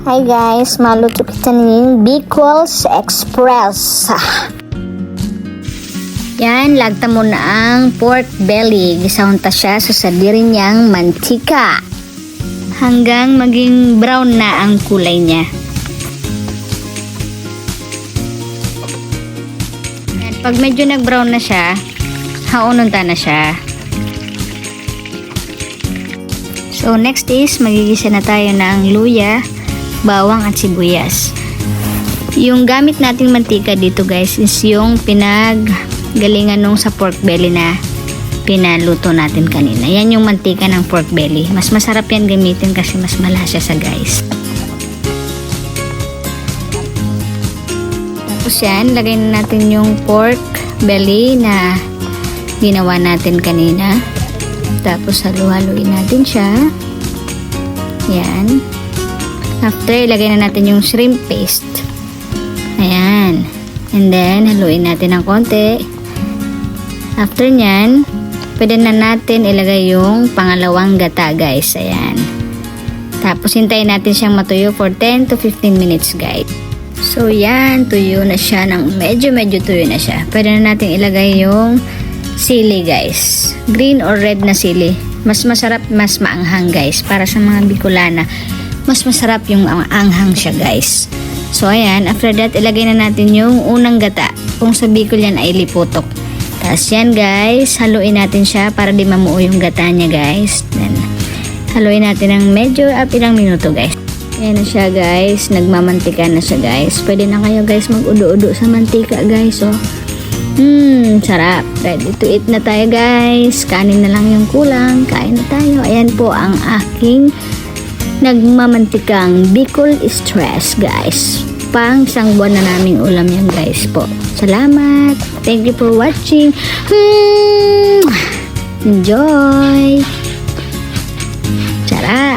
Hi guys, maluto kita ng Bicol's Express. Yan, lagta mo na ang pork belly. Gisahunta siya sa sadirin niyang mantika hanggang maging brown na ang kulay niya. Yan, pag medyo nag-brown na siya, haununta na siya. So next is magigisa na tayo ng luya, bawang at sibuyas. Yung gamit nating mantika dito guys is yung pinaggalingan nung sa pork belly na pinaluto natin kanina. Yan yung mantika ng pork belly. Mas masarap yan gamitin kasi mas malasa sa guys. Tapos yan, lagay na natin yung pork belly na ginawa natin kanina. Tapos halu-haluin natin siya. Yan. After, ilagay na natin yung shrimp paste. Ayan. And then, haluin natin ng konti. After nyan, pwede na natin ilagay yung pangalawang gata guys. Ayan. Tapos, hintayin natin siyang matuyo for 10 to 15 minutes guys. So, yan. Tuyo na siya. Medyo tuyo na siya. Pwede na natin ilagay yung sili guys. Green or red na sili. Mas masarap, mas maanghang guys. Para sa mga Bicolana, mas masarap yung anghang siya guys. So ayan, after that ilagay na natin yung unang gata. Kung sa Bicol yan ay lipotok. Tapos yan guys, haluin natin siya para di mamuo yung gata niya guys. Then haluin natin ng medyo ilang minuto guys. Ayan na siya guys, nagmamantika na siya guys. Pwede na kayo guys mag-udo-udo sa mantika guys oh. Sarap. Ready to eat na tayo guys. Kanin na lang yung kulang. Kain na tayo. Ayan po ang aking nagmamantikang Bicol Express guys. Pang isang buwan na naming ulam yan guys po. Salamat. Thank you for watching. Enjoy. Sarap.